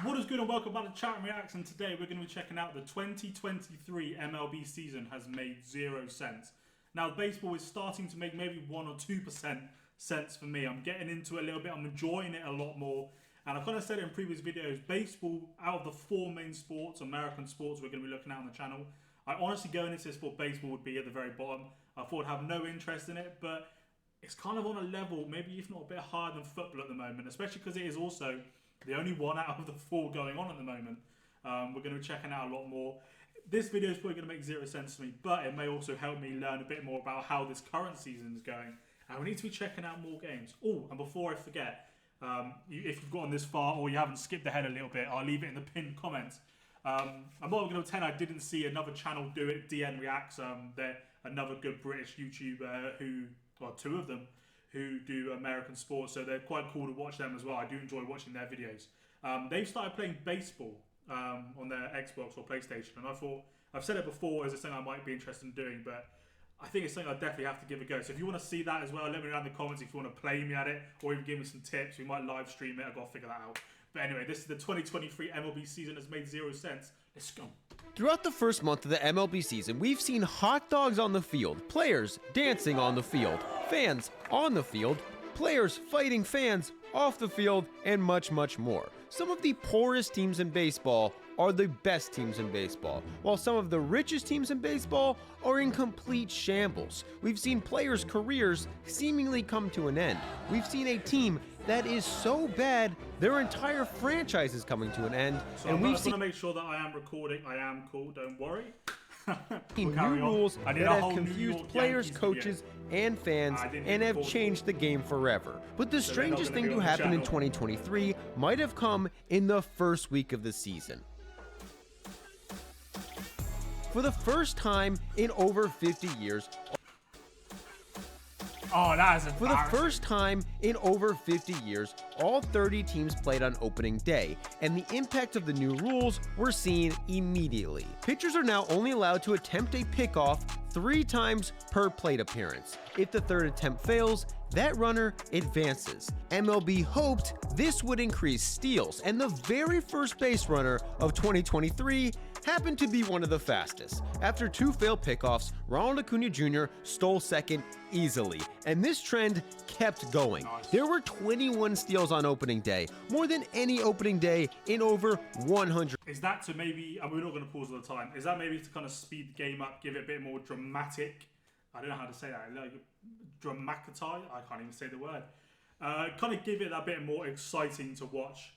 What is good and welcome back to Chatwin Reacts, and today we're going to be checking out the 2023 MLB season has made 0 sense. Now baseball is starting to make maybe 1 or 2% sense for me. I'm getting into it a little bit, I'm enjoying it a lot more, and I've kind of said it in previous videos, baseball, out of the 4 main sports, American sports we're going to be looking at on the channel, I honestly going into this thought baseball would be at the very bottom. I thought I'd have no interest in it, but it's kind of on a level, maybe if not a bit higher than football at the moment, especially because it is also the only one out of the 4 going on at the moment. We're going to be checking out a lot more. This video is probably going to make 0 sense to me, but it may also help me learn a bit more about how this current season is going. And we need to be checking out more games. Oh, and before I forget, if you've gotten this far or you haven't skipped ahead a little bit, I'll leave it in the pinned comments. I'm not going to pretend I didn't see another channel do it, DN Reacts. They're another good British YouTuber who, well, 2 of them, who do American sports, so they're quite cool to watch them as well. I do enjoy watching their videos. They've started playing baseball on their Xbox or PlayStation, and I thought, I've said it before as a thing I might be interested in doing, but I think it's something I definitely have to give a go. So if you want to see that as well, let me know in the comments if you want to play me at it, or even give me some tips. We might live stream it, I've got to figure that out. But anyway, this is the 2023 MLB season has made 0 sense. Let's go. Throughout the first month of the MLB season, we've seen hot dogs on the field, players dancing on the field, fans on the field, players fighting fans off the field, and much, much more. Some of the poorest teams in baseball are the best teams in baseball, while some of the richest teams in baseball are in complete shambles. We've seen players' careers seemingly come to an end. We've seen a team that is so bad, their entire franchise is coming to an end. So and I'm we've going to make sure that I am recording. I am cool, don't worry. New rules that have confused players, coaches, and fans and have changed the game forever. But the strangest thing to happen in 2023 might have come in the first week of the season. For the first time in over 50 years, oh, that is embarrassing. For the first time in over 50 years, all 30 teams played on opening day, and the impact of the new rules were seen immediately. Pitchers are now only allowed to attempt a pickoff 3 times per plate appearance. If the 3rd attempt fails, that runner advances. MLB hoped this would increase steals, and the very first base runner of 2023 happened to be one of the fastest. After 2 failed pickoffs, Ronald Acuna Jr. stole second easily, and this trend kept going. There were 21 steals on opening day, more than any opening day in over 100. Is that to maybe, and we're not going to pause all the time, is that maybe to kind of speed the game up, give it a bit more dramatic, I don't know how to say that, like dramatize, I can't even say the word, kind of give it a bit more exciting to watch,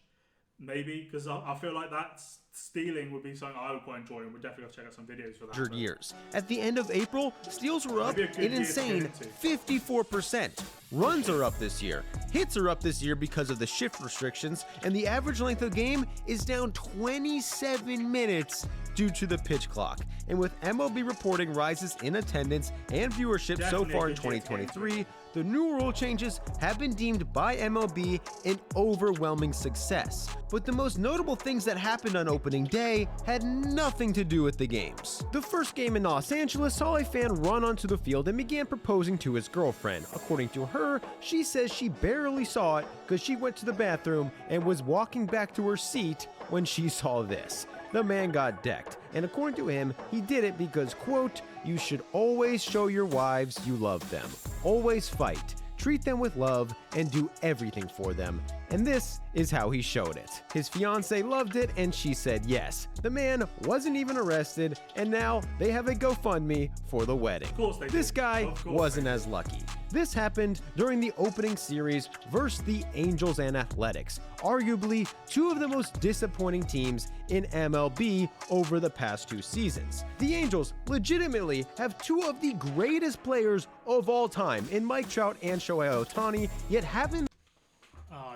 maybe, because I feel like that's stealing would be something I would quite enjoy, and we'll definitely have to check out some videos for that. 100 years. At the end of April, steals were up an insane 54%. Runs are up this year. Hits are up this year because of the shift restrictions, and the average length of game is down 27 minutes due to the pitch clock. And with MLB reporting rises in attendance and viewership so far in 2023, the new rule changes have been deemed by MLB an overwhelming success. But the most notable things that happened on opening day had nothing to do with the games. The first game in Los Angeles saw a fan run onto the field and began proposing to his girlfriend. According to her, she says she barely saw it because she went to the bathroom and was walking back to her seat when she saw this. The man got decked, and according to him, he did it because, quote, "You should always show your wives you love them. Always fight. Treat them with love and do everything for them." And this is how he showed it. His fiancée loved it and she said yes. The man wasn't even arrested, and now they have a GoFundMe for the wedding. Of course they This did. guy wasn't as lucky. This happened during the opening series versus the Angels and Athletics, arguably 2 of the most disappointing teams in MLB over the past 2 seasons. The Angels legitimately have 2 of the greatest players of all time in Mike Trout and Shohei Ohtani, yet haven't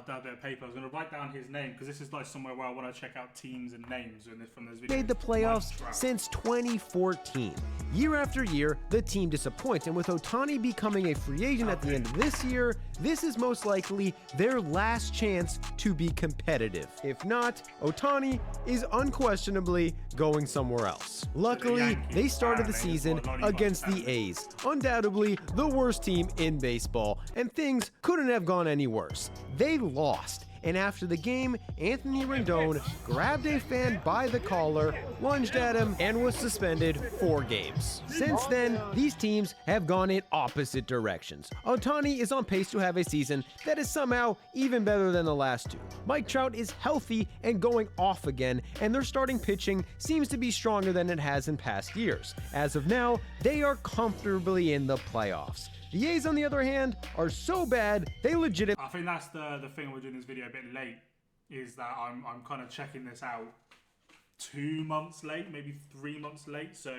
That bit of paper. I was going to write down his name because this is like somewhere where I want to check out teams and names from this video. made the playoffs since 2014. Year after year, the team disappoints, and with Ohtani becoming a free agent at the end of this year, this is most likely their last chance to be competitive. If not, Ohtani is unquestionably going somewhere else. Luckily, they started the season against the A's, undoubtedly the worst team in baseball, and things couldn't have gone any worse. They lost, and after the game, Anthony Rendon grabbed a fan by the collar, lunged at him, and was suspended 4 games. Since then, these teams have gone in opposite directions. Ohtani is on pace to have a season that is somehow even better than the last 2. Mike Trout is healthy and going off again, and their starting pitching seems to be stronger than it has in past years. As of now, they are comfortably in the playoffs. The A's, on the other hand, are so bad, they legitimately... I think that's the thing we're doing this video a bit late, is that I'm kind of checking this out 2 months late, maybe 3 months late, so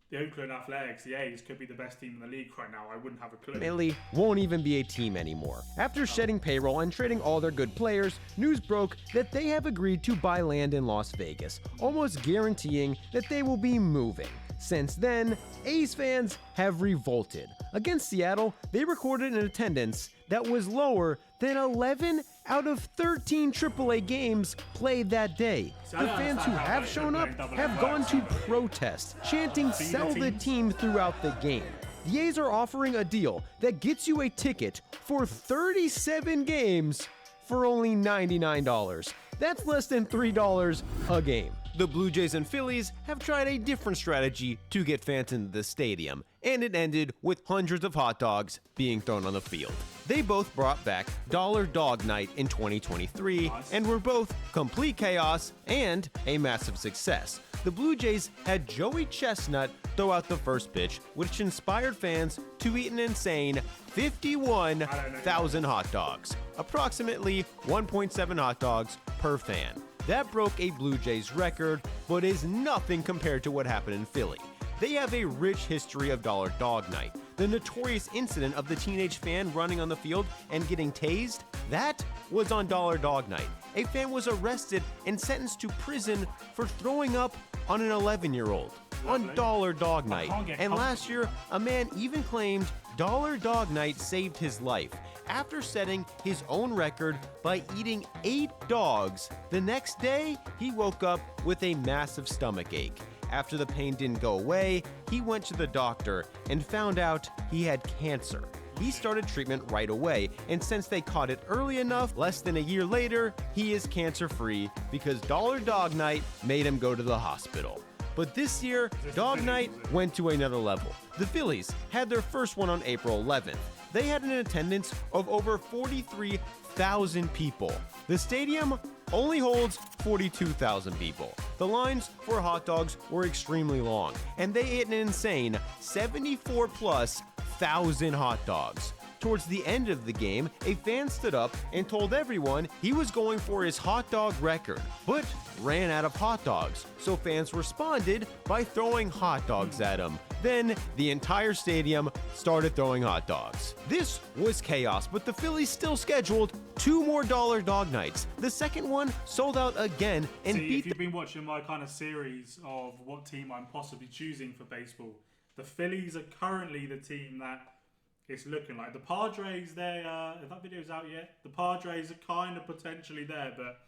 the Oakland Athletics, the A's, could be the best team in the league right now. I wouldn't have a clue. Won't even be a team anymore. After shedding payroll and trading all their good players, news broke that they have agreed to buy land in Las Vegas, almost guaranteeing that they will be moving. Since then, A's fans have revolted. Against Seattle, they recorded an attendance that was lower than 11 out of 13 AAA games played that day. The fans who have shown up have gone to protest, chanting "Sell the team" throughout the game. The A's are offering a deal that gets you a ticket for 37 games for only $99. That's less than $3 a game. The Blue Jays and Phillies have tried a different strategy to get fans into the stadium, and it ended with hundreds of hot dogs being thrown on the field. They both brought back Dollar Dog Night in 2023 and were both complete chaos and a massive success. The Blue Jays had Joey Chestnut throw out the first pitch, which inspired fans to eat an insane 51,000 hot dogs, approximately 1.7 hot dogs per fan. That broke a Blue Jays record, but is nothing compared to what happened in Philly. They have a rich history of Dollar Dog Night. The notorious incident of the teenage fan running on the field and getting tased, that was on Dollar Dog Night. A fan was arrested and sentenced to prison for throwing up on an 11-year-old on Dollar Dog Night. And last year, a man even claimed Dollar Dog Night saved his life after setting his own record by eating 8 dogs. The next day, he woke up with a massive stomach ache. After the pain didn't go away, he went to the doctor and found out he had cancer. He started treatment right away, and since they caught it early enough, less than a year later, he is cancer-free because Dollar Dog Night made him go to the hospital. But this year, Dog Night went to another level. The Phillies had their first one on April 11th. They had an attendance of over 43,000 people. The stadium only holds 42,000 people. The lines for hot dogs were extremely long, and they ate an insane 74,000+ hot dogs. Towards the end of the game, a fan stood up and told everyone he was going for his hot dog record, but ran out of hot dogs, so fans responded by throwing hot dogs at him. Then the entire stadium started throwing hot dogs. This was chaos, but the Phillies still scheduled 2 more Dollar Dog Nights. The second one sold out again and if you've been watching my kind of series of what team I'm possibly choosing for baseball, the Phillies are currently the team that it's looking like. The Padres, if that video's out yet, the Padres are kind of potentially there, but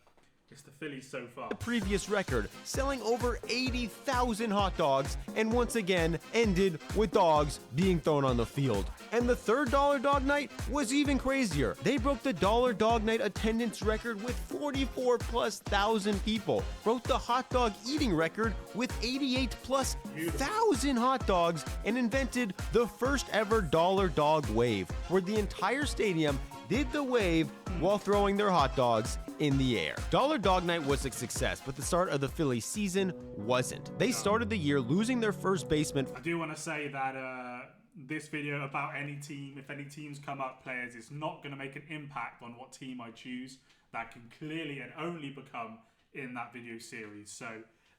it's the Phillies so far. The previous record, selling over 80,000 hot dogs, and once again ended with dogs being thrown on the field. And the third Dollar Dog Night was even crazier. They broke the Dollar Dog Night attendance record with 44,000+ people, broke the hot dog eating record with 88,000+ hot dogs, and invented the first ever Dollar Dog Wave, where the entire stadium did the wave while throwing their hot dogs in the air. Dollar Dog Night was a success, but the start of the Phillies season wasn't. They started the year losing their first baseman. I do want to say that this video about any team, if any teams come up players, it's not going to make an impact on what team I choose. That can clearly and only become in that video series. So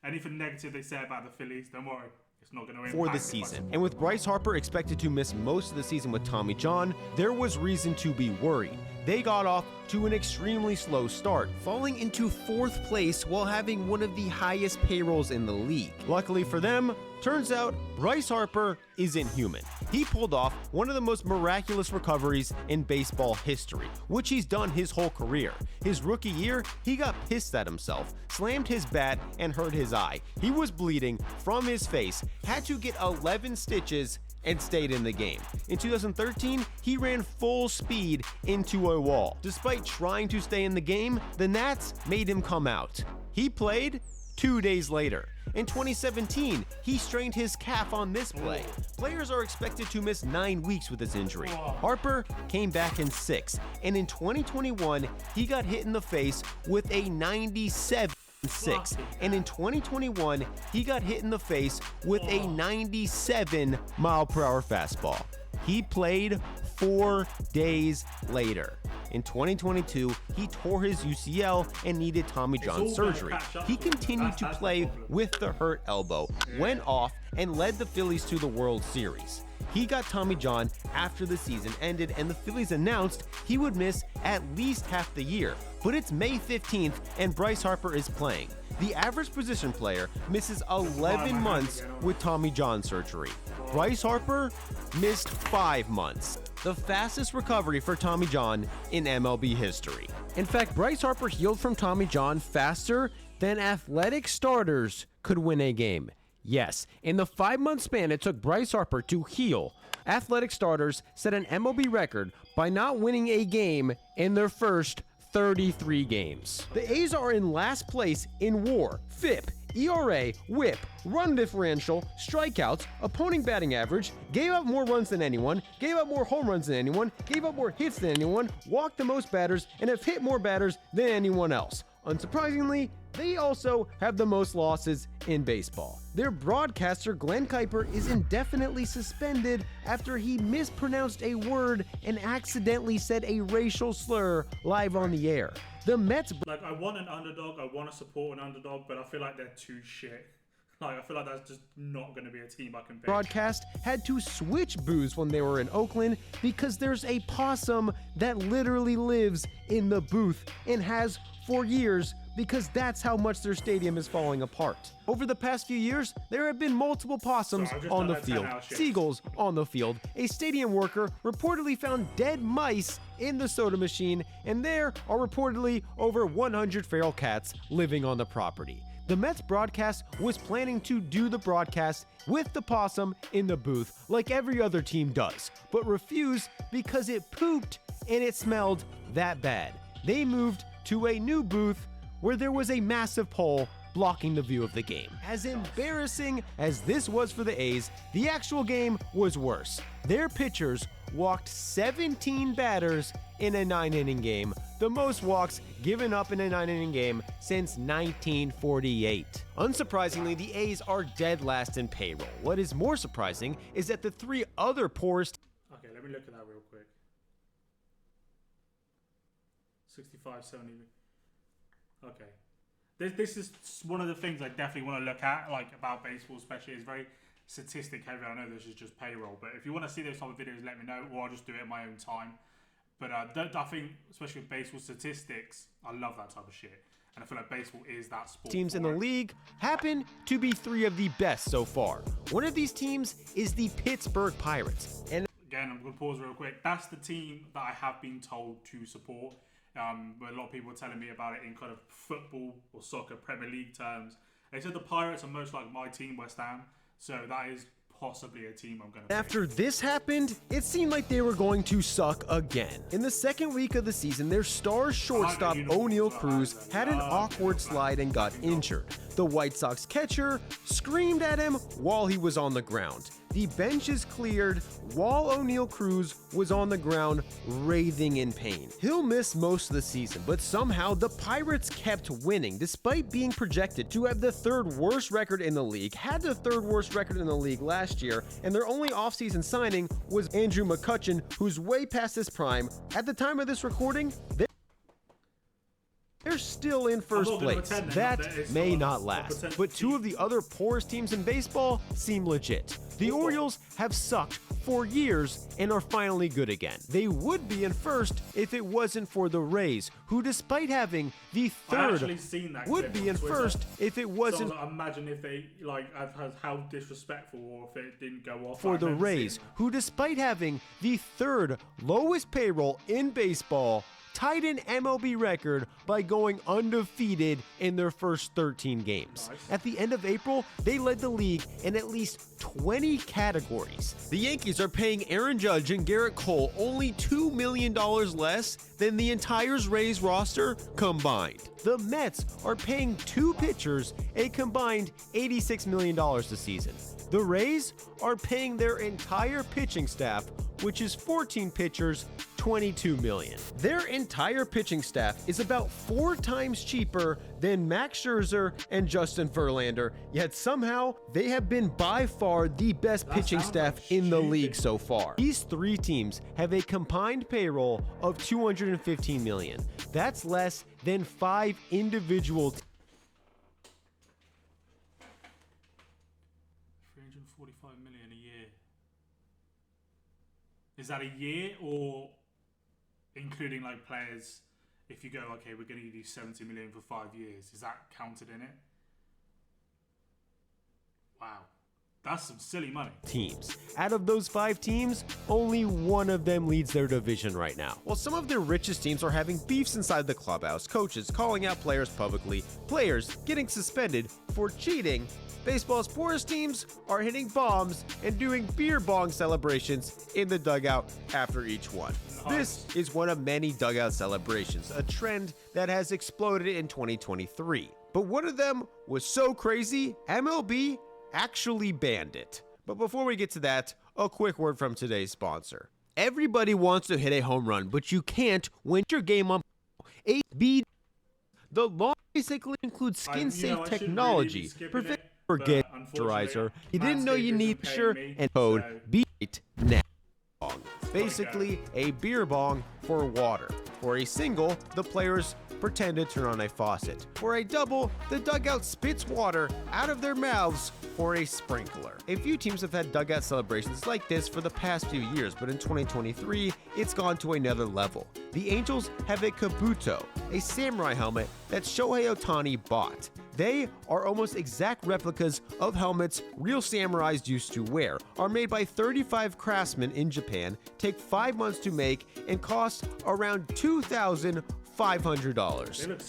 anything negative they say about the Phillies, don't worry. It's not going to impact for the season. And with Bryce Harper expected to miss most of the season with Tommy John, there was reason to be worried. They got off to an extremely slow start, falling into 4th place while having one of the highest payrolls in the league. Luckily for them, turns out Bryce Harper isn't human. He pulled off one of the most miraculous recoveries in baseball history, which he's done his whole career. His rookie year, he got pissed at himself, slammed his bat, and hurt his eye. He was bleeding from his face, had to get 11 stitches, and stayed in the game. In 2013, he ran full speed into a wall. Despite trying to stay in the game, the Nats made him come out. He played 2 days later. In 2017, he strained his calf on this play. Players are expected to miss 9 weeks with this injury. Harper came back in 6, and in 2021, he got hit in the face with a 97.6, and in 2021, he got hit in the face with a 97-mile-per-hour fastball. He played 4 days later. In 2022, he tore his UCL and needed Tommy John surgery. He continued to play with the hurt elbow, went off, and led the Phillies to the World Series. He got Tommy John after the season ended, and the Phillies announced he would miss at least half the year. But it's May 15th, and Bryce Harper is playing. The average position player misses 11 months with Tommy John surgery. Bryce Harper missed 5 months, the fastest recovery for Tommy John in MLB history. In fact, Bryce Harper healed from Tommy John faster than athletic starters could win a game. Yes, in the 5-month span it took Bryce Harper to heal, athletic starters set an MLB record by not winning a game in their first 33 games. The A's are in last place in WAR, FIP, ERA, WHIP, run differential, strikeouts, opponent batting average, gave up more runs than anyone, gave up more home runs than anyone, gave up more hits than anyone, walked the most batters, and have hit more batters than anyone else. Unsurprisingly, they also have the most losses in baseball. Their broadcaster, Glenn Kuiper, is indefinitely suspended after he mispronounced a word and accidentally said a racial slur live on the air. The Mets... Like, I want an underdog, I want to support an underdog, but I feel like they're too shit. Like, I feel like that's just not going to be a team I can pick. Broadcast had to switch booths when they were in Oakland because there's a possum that literally lives in the booth and has for years, because that's how much their stadium is falling apart. Over the past few years, there have been multiple possums on the field, seagulls on the field. A stadium worker reportedly found dead mice in the soda machine, and there are reportedly over 100 feral cats living on the property. The Mets broadcast was planning to do the broadcast with the possum in the booth like every other team does, but refused because it pooped and it smelled that bad. They moved to a new booth where there was a massive pole blocking the view of the game. As embarrassing as this was for the A's, the actual game was worse. Their pitchers walked 17 batters in a 9-inning game, the most walks given up in a 9-inning game since 1948. Unsurprisingly, the A's are dead last in payroll. What is more surprising is that the 3 other poorest... Okay, let me look at that real quick. 65, 70... Okay. This is one of the things I definitely want to look at, like, about baseball especially. It's very statistic heavy. I know this is just payroll, but if you want to see those type of videos, let me know, or I'll just do it in my own time. But I think, especially with baseball statistics, I love that type of shit. And I feel like baseball is that sport. Teams in the league happen to be 3 of the best so far. One of these teams is the Pittsburgh Pirates. And again, I'm going to pause real quick. That's the team that I have been told to support. But a lot of people are telling me about it in kind of football or soccer Premier League terms. They said the Pirates are most like my team, West Ham. So that is possibly a team I'm going to After this happened, it seemed like they were going to suck again. In the second week of the season, their star shortstop O'Neal Cruz had an awkward slide and got injured. The White Sox catcher screamed at him while he was on the ground. The benches cleared while O'Neal Cruz was on the ground writhing in pain. He'll miss most of the season, but somehow the Pirates kept winning despite being projected to have the 3rd worst record in the league, had the 3rd worst record in the league last year, and their only offseason signing was Andrew McCutchen, who's way past his prime. At the time of this recording, they're still in first place. That may not last, but 2 of the other poorest teams in baseball seem legit. The Orioles have sucked for years and are finally good again. They would be in first if it wasn't for the Rays, who despite having the 3rd would be in first if it wasn't. So imagine if they how disrespectful, or if it didn't go off. For the Rays, who despite having the 3rd lowest payroll in baseball, tied an MLB record by going undefeated in their first 13 games. Nice. At the end of April, they led the league in at least 20 categories. The Yankees are paying Aaron Judge and Garrett Cole only $2 million less than the entire Rays roster combined. The Mets are paying 2 pitchers a combined $86 million this season. The Rays are paying their entire pitching staff, which is 14 pitchers, $22 million. Their entire pitching staff is about 4 times cheaper than Max Scherzer and Justin Verlander, yet somehow they have been by far the best pitching staff in the league so far. These 3 teams have a combined payroll of $215 million. That's less than 5 individual teams. $345 million a year. Is that a year or including like players? If you go, okay, we're going to give you $70 million for 5 years, is that counted in it? Wow, that's some silly money. Teams. Out of those 5 teams, only one of them leads their division right now. While some of their richest teams are having beefs inside the clubhouse, coaches calling out players publicly, players getting suspended for cheating, baseball's poorest teams are hitting bombs and doing beer bong celebrations in the dugout after each one. This is one of many dugout celebrations, a trend that has exploded in 2023. But one of them was so crazy, MLB actually banned it. But before we get to that, a quick word from today's sponsor. Everybody wants to hit a home run, but you can't when your game on MLB. The law basically includes skin-safe technology, perfect for game moisturizer. You didn't know you need sure and code BEAT now. Basically a beer bong for water. For a single, the players pretend to turn on a faucet. For a double, the dugout spits water out of their mouths for a sprinkler. A few teams have had dugout celebrations like this for the past few years, but in 2023, it's gone to another level. The Angels have a Kabuto, a samurai helmet that Shohei Ohtani bought. They are almost exact replicas of helmets real samurais used to wear, are made by 35 craftsmen in Japan, take 5 months to make, and cost around $2,500.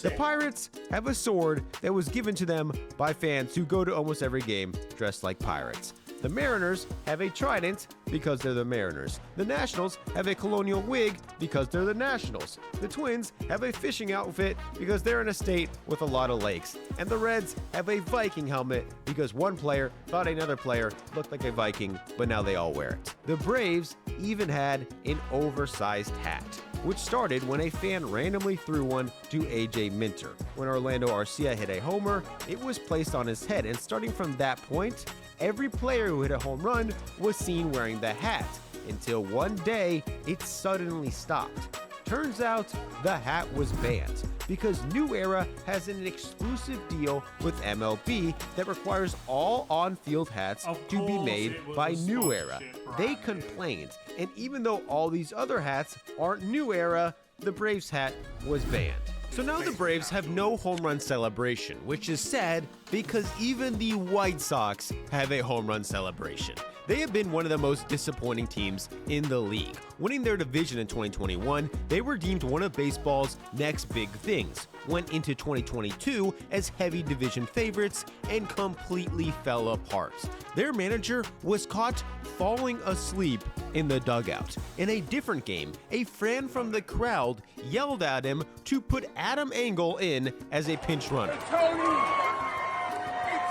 The Pirates have a sword that was given to them by fans who go to almost every game dressed like pirates. The Mariners have a trident because they're the Mariners. The Nationals have a colonial wig because they're the Nationals. The Twins have a fishing outfit because they're in a state with a lot of lakes. And the Reds have a Viking helmet because one player thought another player looked like a Viking, but now they all wear it. The Braves even had an oversized hat, which started when a fan randomly threw one to AJ Minter. When Orlando Arcia hit a homer, it was placed on his head, and starting from that point, every player who hit a home run was seen wearing the hat, until one day it suddenly stopped. Turns out the hat was banned because New Era has an exclusive deal with MLB that requires all on-field hats to be made by New Era. They complained, and even though all these other hats aren't New Era, the Braves hat was banned. So now the Braves have no home run celebration, which is sad because even the White Sox have a home run celebration. They have been one of the most disappointing teams in the league. Winning their division in 2021, they were deemed one of baseball's next big things, went into 2022 as heavy division favorites, and completely fell apart. Their manager was caught falling asleep in the dugout. In a different game, a fan from the crowd yelled at him to put Adam Engel in as a pinch runner. Hey,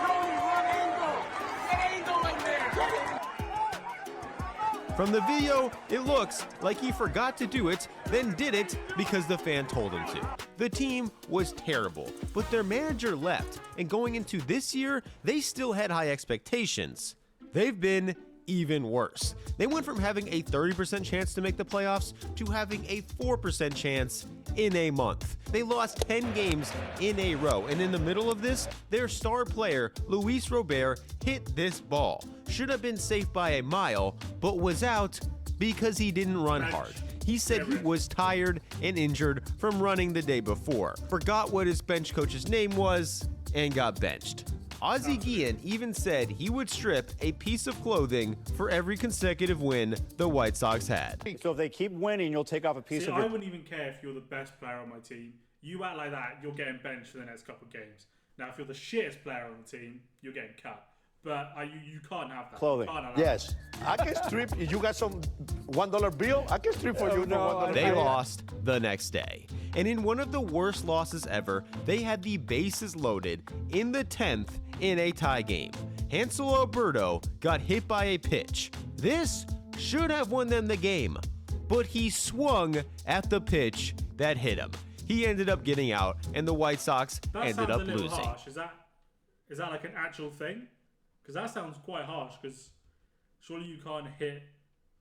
Tony, run Engel! Get Engel in there! From the video, it looks like he forgot to do it, then did it because the fan told him to. The team was terrible, but their manager left, and going into this year, they still had high expectations. They've been even worse. They went from having a 30% chance to make the playoffs to having a 4% chance in a month. They lost 10 games in a row, and in the middle of this, their star player, Luis Robert, hit this ball. Should have been safe by a mile, but was out because he didn't run hard. He said he was tired and injured from running the day before, forgot what his bench coach's name was, and got benched. Ozzie Guillen even said he would strip a piece of clothing for every consecutive win the White Sox had. So if they keep winning, you'll take off a piece of I your... wouldn't even care if you're the best player on my team. You act like that, you're getting benched for the next couple of games. Now, if you're the shittest player on the team, you're getting cut. But you can't have that. Clothing. Yes. I can strip. If you got some $1 bill, I can strip for you for $1 They bill. lost the next day. And in one of the worst losses ever, they had the bases loaded in the 10th in a tie game. Hansel Alberto got hit by a pitch. This should have won them the game, but he swung at the pitch that hit him. He ended up getting out, and the White Sox ended up losing. Harsh. Is that like an actual thing? Because that sounds quite harsh. Because surely you can't hit.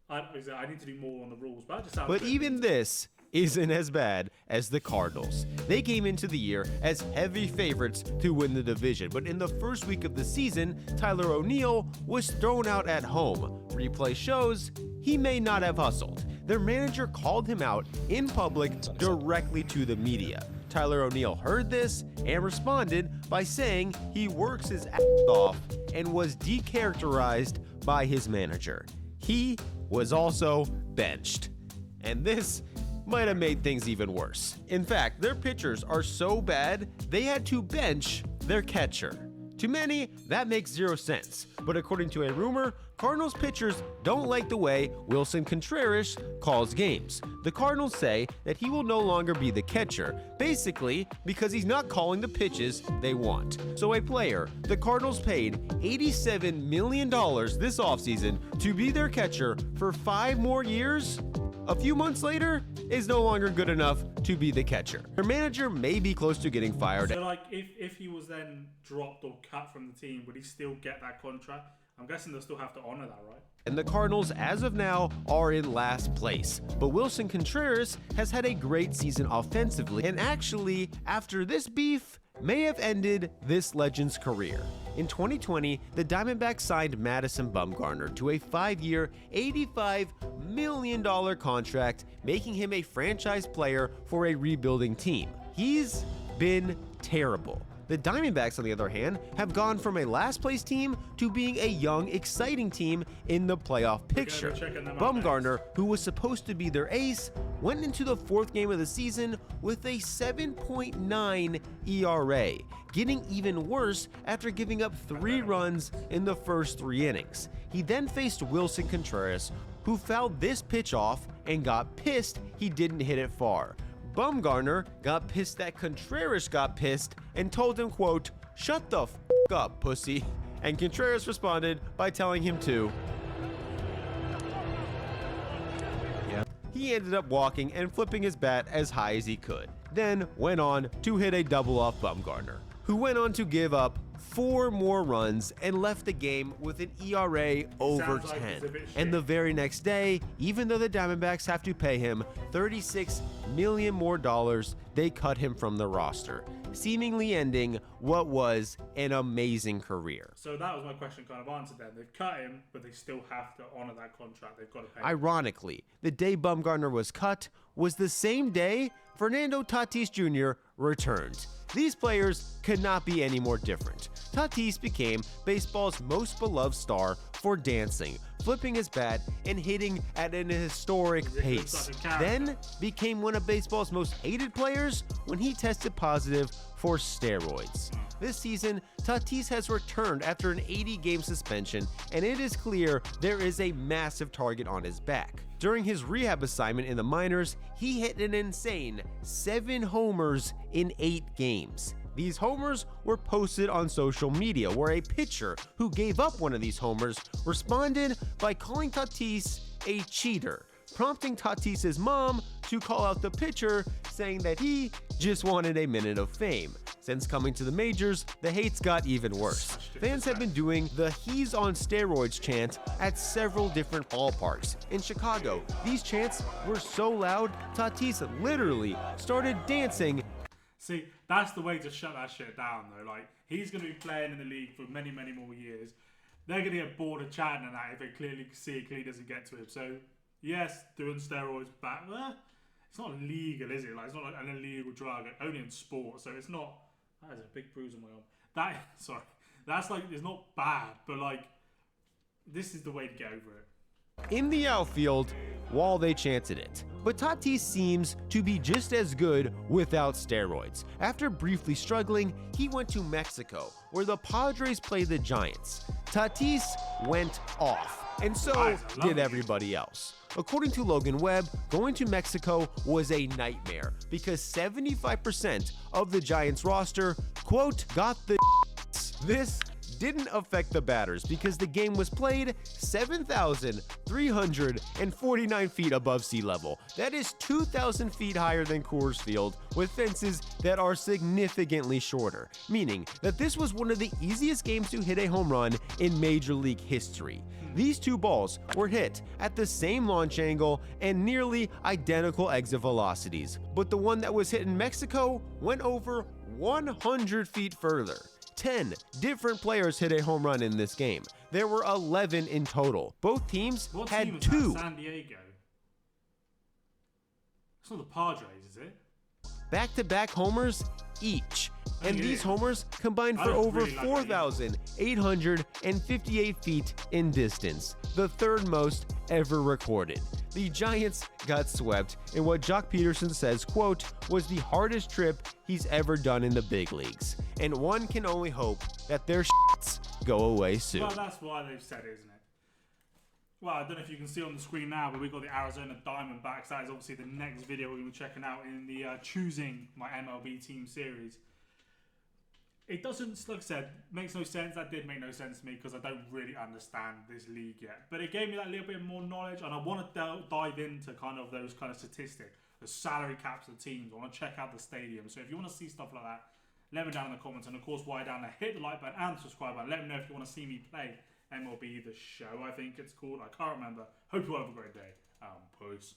I need to do more on the rules, but that just sounds. But even this isn't as bad as the Cardinals. They came into the year as heavy favorites to win the division, but in the first week of the season, Tyler O'Neill was thrown out at home. Replay shows he may not have hustled. Their manager called him out in public directly to the media. Tyler O'Neill heard this and responded by saying he works his ass off and was decharacterized by his manager. He was also benched. And this might have made things even worse. In fact, their pitchers are so bad, they had to bench their catcher. To many, that makes zero sense, but according to a rumor, Cardinals pitchers don't like the way Wilson Contreras calls games. The Cardinals say that he will no longer be the catcher, basically because he's not calling the pitches they want. So a player the Cardinals paid $87 million this offseason to be their catcher for 5 more years, a few months later, is no longer good enough to be the catcher. Their manager may be close to getting fired. So, like, if he was then dropped or cut from the team, would he still get that contract? I'm guessing they'll still have to honor that, right? And the Cardinals, as of now, are in last place. But Wilson Contreras has had a great season offensively, and actually, after this beef, may have ended this legend's career. In 2020, the Diamondbacks signed Madison Bumgarner to a 5-year, $85 million contract, making him a franchise player for a rebuilding team. He's been terrible. The Diamondbacks, on the other hand, have gone from a last-place team to being a young, exciting team in the playoff picture. Bumgarner, who was supposed to be their ace, went into the 4th game of the season with a 7.9 ERA, getting even worse after giving up 3 runs in the first 3 innings. He then faced Wilson Contreras, who fouled this pitch off and got pissed he didn't hit it far. Bumgarner got pissed that Contreras got pissed and told him, quote, "Shut the f*** up, pussy." And Contreras responded by telling him to. He ended up walking and flipping his bat as high as he could, then went on to hit a double off Bumgarner, who went on to give up 4 more runs and left the game with an ERA over 10. And the very next day, even though the Diamondbacks have to pay him $36 million more, they cut him from the roster, seemingly ending what was an amazing career. So that was my question kind of answered then. They've cut him, but they still have to honor that contract. They've got to pay him. Ironically, the day Bumgarner was cut was the same day Fernando Tatis Jr. returned. These players could not be any more different. Tatis became baseball's most beloved star for dancing, flipping his bat, and hitting at an historic pace. Then became one of baseball's most hated players when he tested positive for steroids. This season, Tatis has returned after an 80-game suspension, and it is clear there is a massive target on his back. During his rehab assignment in the minors, he hit an insane 7 homers in 8 games. These homers were posted on social media, where a pitcher who gave up one of these homers responded by calling Tatis a cheater, prompting Tatis's mom to call out the pitcher, saying that he just wanted a minute of fame. Since coming to the majors, the hates got even worse. Fans have been doing the "he's on steroids" chant at several different ballparks. In Chicago, these chants were so loud, Tatis literally started dancing. See, that's the way to shut that shit down, though. Like, he's going to be playing in the league for many, many more years. They're going to get bored of chatting and that if they clearly see it clearly doesn't get to him. So, yes, doing steroids back, it's not illegal, is it? Like, it's not like an illegal drug, only in sport. So it's not. That is a big bruise on my arm. That's like, it's not bad, but like, this is the way to get over it. In the outfield, while they chanted it. But Tatis seems to be just as good without steroids. After briefly struggling, he went to Mexico, where the Padres play the Giants. Tatis went off, and so did everybody else. According to Logan Webb, going to Mexico was a nightmare because 75% of the Giants roster, quote, got the This didn't affect the batters because the game was played 7,349 feet above sea level. That is 2,000 feet higher than Coors Field, with fences that are significantly shorter, meaning that this was one of the easiest games to hit a home run in Major League history. These two balls were hit at the same launch angle and nearly identical exit velocities, but the one that was hit in Mexico went over 100 feet further. 10 different players hit a home run in this game. There were 11 in total. Both teams had two. San Diego. It's not the Padres, is it? Back-to-back homers each. And these homers combined for over 4,858 feet in distance, the third most ever recorded. The Giants got swept in what Jock Peterson says, quote, was the hardest trip he's ever done in the big leagues. And one can only hope that their shits go away soon. Well, that's why they've said it, isn't it? Well, I don't know if you can see on the screen now, but we've got the Arizona Diamondbacks. That is obviously the next video we're going to be checking out in the Choosing My MLB Team series. It doesn't, like I said, makes no sense. That did make no sense to me because I don't really understand this league yet. But it gave me that little bit more knowledge, and I want to dive into kind of those kind of statistics, the salary caps of teams. I want to check out the stadium. So if you want to see stuff like that, let me know down in the comments. And of course, while you're down there, hit the like button and subscribe button. Let me know if you want to see me play MLB The Show, I think it's called. I can't remember. Hope you all have a great day. Peace.